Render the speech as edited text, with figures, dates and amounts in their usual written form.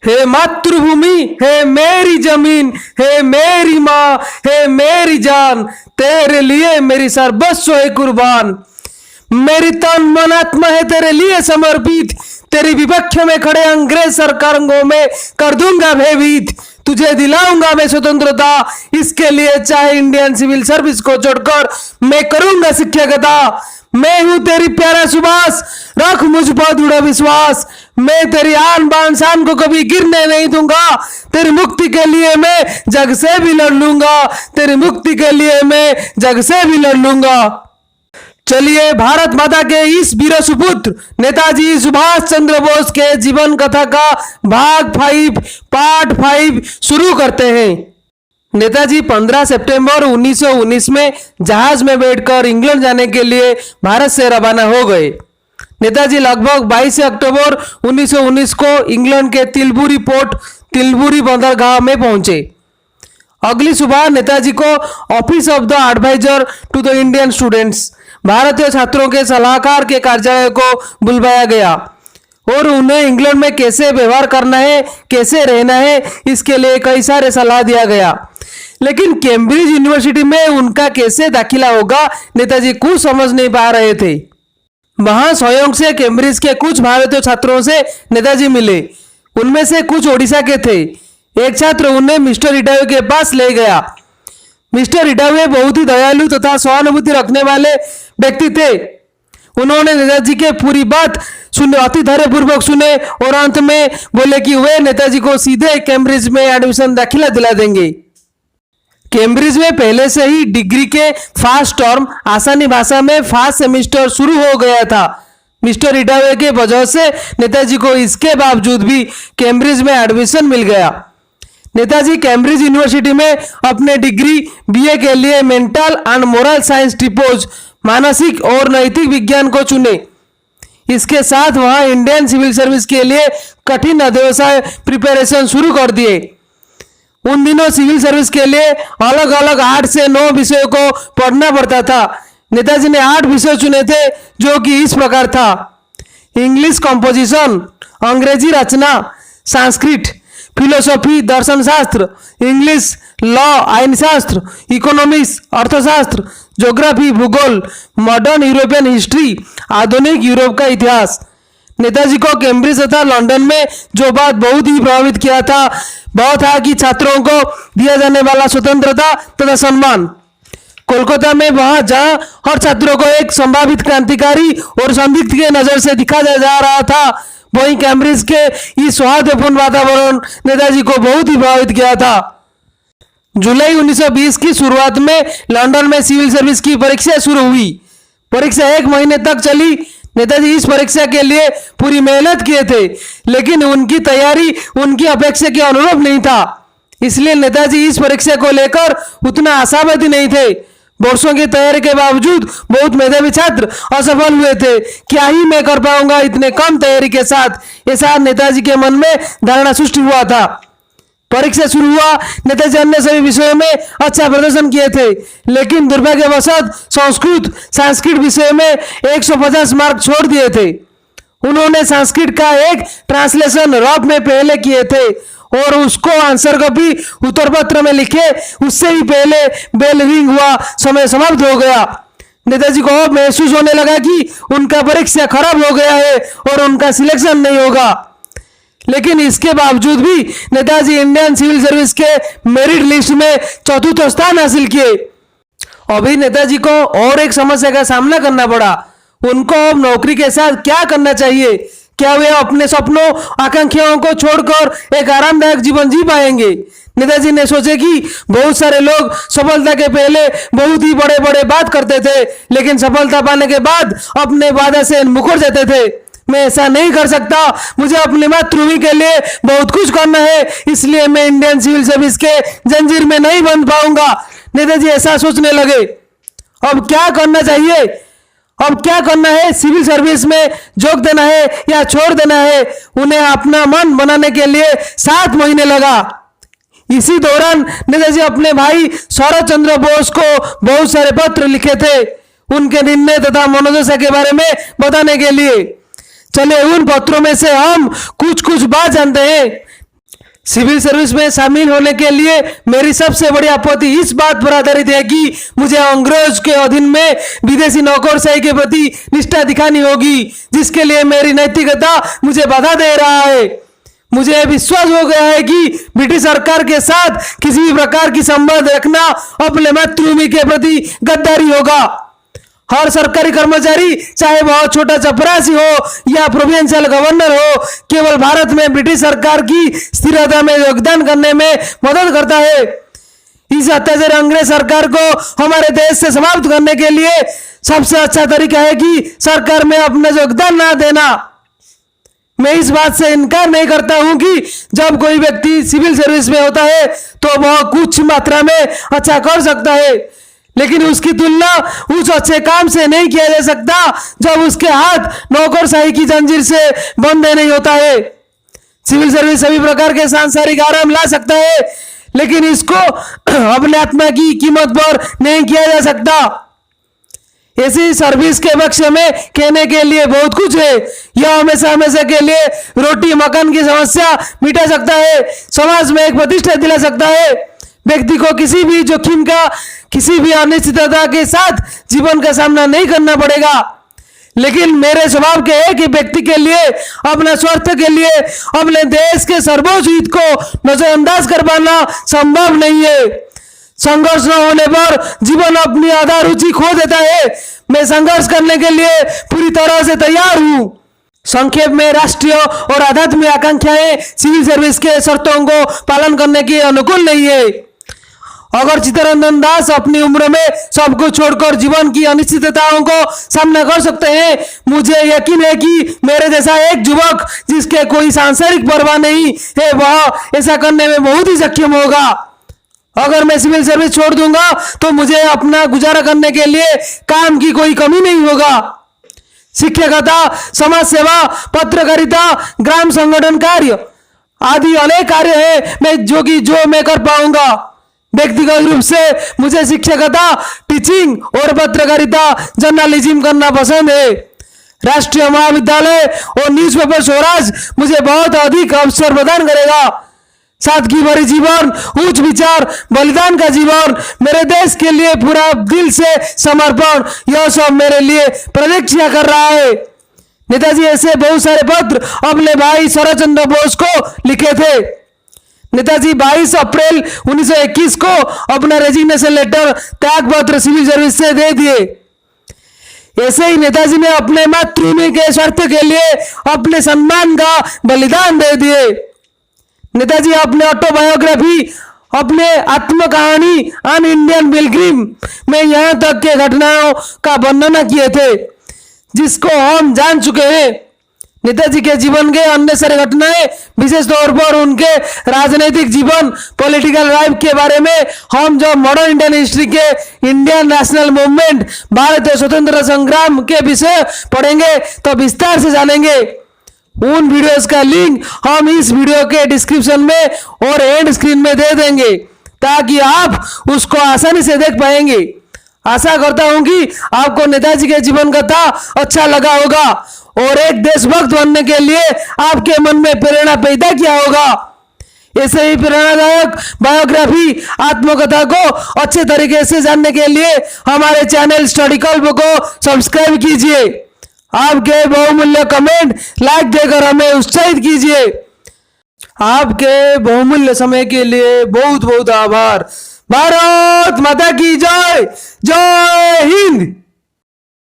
हे मातृभूमि, हे मेरी जमीन, हे मेरी माँ, हे मेरी जान, तेरे लिए मेरी सर्वस्व है कुर्बान। मेरी तन मन आत्मा है तेरे लिए समर्पित, तेरी विपक्ष में खड़े अंग्रेज सरकारों में कर दूंगा भयभीत। तुझे दिलाऊंगा मैं स्वतंत्रता, इसके लिए चाहे इंडियन सिविल सर्विस को छोड़कर मैं करूंगा शिक्षकता। मैं हूं तेरी प्यारा सुभाष, रख मुझ पर दृढ़ विश्वास। मैं तेरी आन बान शान को कभी गिरने नहीं दूंगा। तेरी मुक्ति के लिए मैं जग से भी लड़ लूंगा, तेरी मुक्ति के लिए मैं जग से भी लड़ लूंगा। चलिए भारत माता के इस वीर सुपुत्र नेताजी सुभाष चंद्र बोस के जीवन कथा का भाग 5 पार्ट 5 शुरू करते हैं। नेताजी 15 सितंबर 1919 में जहाज में बैठकर इंग्लैंड जाने के लिए भारत से रवाना हो गए। नेताजी लगभग 22 अक्टूबर 1919 को इंग्लैंड के तिलबुरी पोर्ट तिलबुरी बंदरगाह में पहुंचे। अगली सुबह नेताजी को office of the advisor to the Indian students, भारतीय छात्रों के सलाहकार के कार्यालय को बुलवाया गया और उन्हें इंग्लैंड में कैसे व्यवहार करना है, कैसे रहना है, इसके लिए कई सारे सलाह दिया गया। लेकिन कैम्ब्रिज यूनिवर्सिटी में उनका कैसे दाखिला होगा, नेताजी कुछ समझ नहीं पा रहे थे। वहां स्वयं से कैम्ब्रिज के कुछ भारतीय छात्रों से नेताजी मिले। उनमें से कुछ ओडिशा के थे। एक छात्र उन्हें मिस्टर इडावे के पास ले गया। मिस्टर इडावे बहुत ही दयालु तथा सहानुभूति रखने वाले व्यक्ति थे। उन्होंने नेताजी के पूरी बात सुने, अति धैर्य पूर्वक सुने और अंत में बोले कि वे नेताजी को सीधे कैम्ब्रिज में एडमिशन दाखिला दिला देंगे। कैम्ब्रिज में पहले से ही डिग्री के फर्स्ट टर्म, आसानी भाषा में फर्स्ट सेमिस्टर शुरू हो गया था। मिस्टर इडावे के वजह से नेताजी को इसके बावजूद भी कैम्ब्रिज में एडमिशन मिल गया। नेताजी कैम्ब्रिज यूनिवर्सिटी में अपने डिग्री बीए के लिए mental and moral science depots, मानसिक और नैतिक विज्ञान को चुने। इसके साथ वहां इंडियन सिविल सर्विस के लिए कठिन अध्यवसाय प्रिपरेशन शुरू कर दिए। उन दिनों सिविल सर्विस के लिए अलग अलग 8 से 9 विषयों को पढ़ना पड़ता था। नेताजी ने 8 विषय चुने थे, जो कि इस प्रकार था: इंग्लिश कंपोजिशन, अंग्रेजी रचना, संस्कृत, फिलोसॉफी दर्शन शास्त्र, इंग्लिश, लॉ आईन शास्त्र, इकोनॉमिक्स अर्थशास्त्र, ज्योग्राफी भूगोल, मॉडर्न यूरोपियन हिस्ट्री, आधुनिक यूरोप का इतिहास। नेताजी को कैम्ब्रिज तथा लंदन में जो बात बहुत ही प्रभावित किया था वह था कि छात्रों को दिया जाने वाला स्वतंत्रता तथा सम्मान। कोलकाता में वहां जहां हर छात्रों को एक संभावित क्रांतिकारी और संदिग्ध के नजर से दिखा जा रहा था, वहीं कैम्ब्रिज के इस सौहार्दपूर्ण वातावरण नेताजी को बहुत ही प्रभावित किया था। जुलाई 1920 की शुरुआत में लंदन में सिविल सर्विस की परीक्षा शुरू हुई। परीक्षा 1 महीने तक चली। नेताजी इस परीक्षा के लिए पूरी मेहनत किए थे, लेकिन उनकी तैयारी उनकी अपेक्षा के अनुरूप नहीं था। इसलिए नेताजी इस परीक्षा को लेकर उतना आशावादी नहीं थे। वर्षों की तैयारी के बावजूद बहुत मेधावी छात्र असफल हुए थे। क्या ही मैं कर पाऊंगा इतने कम तैयारी के साथ, ऐसा नेताजी के मन में धारणा सृष्टि हुआ था। परीक्षा शुरू हुआ। नेताजी अन्य सभी विषयों में अच्छा प्रदर्शन किए थे, लेकिन दुर्भाग्यवशत संस्कृत विषय में 150 मार्क छोड़ दिए थे। उन्होंने संस्कृत का एक ट्रांसलेशन रफ में पहले किए थे और उसको आंसर कॉपी उत्तर पत्र में लिखे। उससे ही पहले बेल रिंग हुआ, समय समाप्त हो गया। नेताजी को अब महसूस होने लगा कि उनका परीक्षा खराब हो गया है और उनका सिलेक्शन नहीं होगा। लेकिन इसके बावजूद भी नेताजी इंडियन सिविल सर्विस के मेरिट लिस्ट में 4th स्थान हासिल किए। अभी नेताजी को और एक समस्या का सामना करना पड़ा। उनको अब नौकरी के साथ क्या करना चाहिए? क्या वे अपने सपनों आकांक्षाओं को छोड़कर एक आरामदायक जीवन जी पाएंगे? नेताजी ने सोचे कि बहुत सारे लोग सफलता के पहले बहुत ही बड़े बड़े बात करते थे, लेकिन सफलता पाने के बाद अपने वादा से मुकर जाते थे। मैं ऐसा नहीं कर सकता, मुझे अपनी मातृभूमि के लिए बहुत कुछ करना है, इसलिए मैं इंडियन सिविल सर्विस के जंजीर में नहीं बंध पाऊंगा। नेताजी ऐसा सोचने लगे। अब क्या करना चाहिए? अब क्या करना है? सिविल सर्विस में जोग देना है या छोड़ देना है? उन्हें अपना मन बनाने के लिए 7 महीने लगा। इसी दौरान नेताजी अपने भाई शरद चंद्र बोस को बहुत सारे पत्र लिखे थे, उनके निर्णय तथा मनोदशा के बारे में बताने के लिए। चलिए उन पत्रों में से हम कुछ बात जानते हैं। सिविल सर्विस में शामिल होने के लिए मेरी सबसे बड़ी आपत्ति इस बात पर आधारित है कि मुझे अंग्रेज के अधीन में विदेशी नौकरशाही के प्रति निष्ठा दिखानी होगी, जिसके लिए मेरी नैतिकता मुझे बाधा दे रहा है। मुझे विश्वास हो गया है कि ब्रिटिश सरकार के साथ किसी भी प्रकार की संबंध रखना अपने मातृभूमि के प्रति गद्दारी होगा। हर सरकारी कर्मचारी, चाहे वह छोटा चपरासी हो या प्रोविंशियल गवर्नर हो, केवल भारत में ब्रिटिश सरकार की स्थिरता में योगदान करने में मदद करता है। इस अत्याचारी अंग्रेज सरकार को हमारे देश से समाप्त करने के लिए सबसे अच्छा तरीका है कि सरकार में अपना योगदान ना देना। मैं इस बात से इनकार नहीं करता हूं कि जब कोई व्यक्ति सिविल सर्विस में होता है तो वह कुछ मात्रा में अच्छा कर सकता है, लेकिन उसकी तुलना उस अच्छे काम से नहीं किया जा सकता जब उसके हाथ नौकरशाही की जंजीर से बंधे नहीं होता है। सिविल सर्विस सभी प्रकार के सांसारिक आराम ला सकता है, लेकिन इसको अपने आत्मा की कीमत पर नहीं किया जा सकता। ऐसी सर्विस के पक्ष में कहने के लिए बहुत कुछ है। यह हमेशा हमेशा के लिए रोटी मकान की समस्या मिटा सकता है, समाज में एक प्रतिष्ठा दिला सकता है, व्यक्ति को किसी भी जोखिम का, किसी भी अनिश्चितता के साथ जीवन का सामना नहीं करना पड़ेगा। लेकिन मेरे स्वभाव के एक ही व्यक्ति के लिए, अपने स्वार्थ के लिए, अपने देश के सर्वोच्च हित को नजरअंदाज कर पाना संभव नहीं है। संघर्ष न होने पर जीवन अपनी आधा रुचि खो देता है। मैं संघर्ष करने के लिए पूरी तरह से तैयार हूं। संक्षेप में, राष्ट्रीय और आध्यात्मिक आकांक्षाएं सिविल सर्विस के शर्तों को पालन करने के अनुकूल नहीं है। अगर चित्तरंजन दास अपनी उम्र में सब कुछ छोड़कर जीवन की अनिश्चितताओं को सामना कर सकते हैं, मुझे यकीन है कि मेरे जैसा एक युवक जिसके कोई सांसारिक परवाह नहीं है, वह ऐसा करने में बहुत ही सक्षम होगा। अगर मैं सिविल सर्विस छोड़ दूंगा तो मुझे अपना गुजारा करने के लिए काम की कोई कमी नहीं होगा। शिक्षकता, समाज सेवा, पत्रकारिता, ग्राम संगठन कार्य आदि अनेक कार्य है जो मैं कर पाऊंगा। व्यक्तिगत रूप से मुझे शिक्षकता, टीचिंग और पत्रकारिता, जर्नलिज्म करना पसंद है। राष्ट्रीय महाविद्यालय और न्यूज़पेपर स्वराज मुझे बहुत अधिक अवसर प्रदान करेगा। सादगी भरी जीवन, उच्च विचार, बलिदान का जीवन, मेरे देश के लिए पूरा दिल से समर्पण, यह सब मेरे लिए प्रतीक्षा कर रहा है। नेताजी ऐसे बहुत सारे पत्र अपने भाई शरद चंद्र बोस को लिखे थे। नेताजी 22 अप्रैल 1921 को अपना रेजिग्नेशन लेटर, त्याग पत्र सिविल सर्विस से दे दिए। ऐसे ही नेताजी ने अपने मातृभूमि के स्वार्थ के लिए अपने सम्मान का बलिदान दे दिए। नेताजी अपने ऑटोबायोग्राफी, अपने आत्मकहानी अन इंडियन पिलग्रिम में यहाँ तक के घटनाओं का वर्णन किए थे जिसको हम जान चुके हैं। नेताजी के जीवन के अन्य सारी घटनाएं, विशेष तौर पर उनके राजनीतिक जीवन, पॉलिटिकल लाइफ के बारे में हम जब मॉडर्न इंडियन हिस्ट्री के इंडियन नेशनल मूवमेंट, भारतीय स्वतंत्रता संग्राम के विषय पढ़ेंगे तो विस्तार से जानेंगे। उन वीडियोस का लिंक हम इस वीडियो के डिस्क्रिप्शन में और एंड स्क्रीन में दे देंगे ताकि आप उसको आसानी से देख पाएंगे। आशा करता हूं कि आपको नेताजी के जीवन कथा अच्छा लगा होगा और एक देशभक्त बनने के लिए आपके मन में प्रेरणा पैदा किया होगा। ऐसे ही प्रेरणादायक बायोग्राफी, आत्मकथा को अच्छे तरीके से जानने के लिए हमारे चैनल स्टडी क्लब को सब्सक्राइब कीजिए। आपके बहुमूल्य कमेंट, लाइक देकर हमें उत्साहित कीजिए। आपके बहुमूल्य समय के लिए बहुत बहुत आभार। भारत माता की जय। जय हिंद।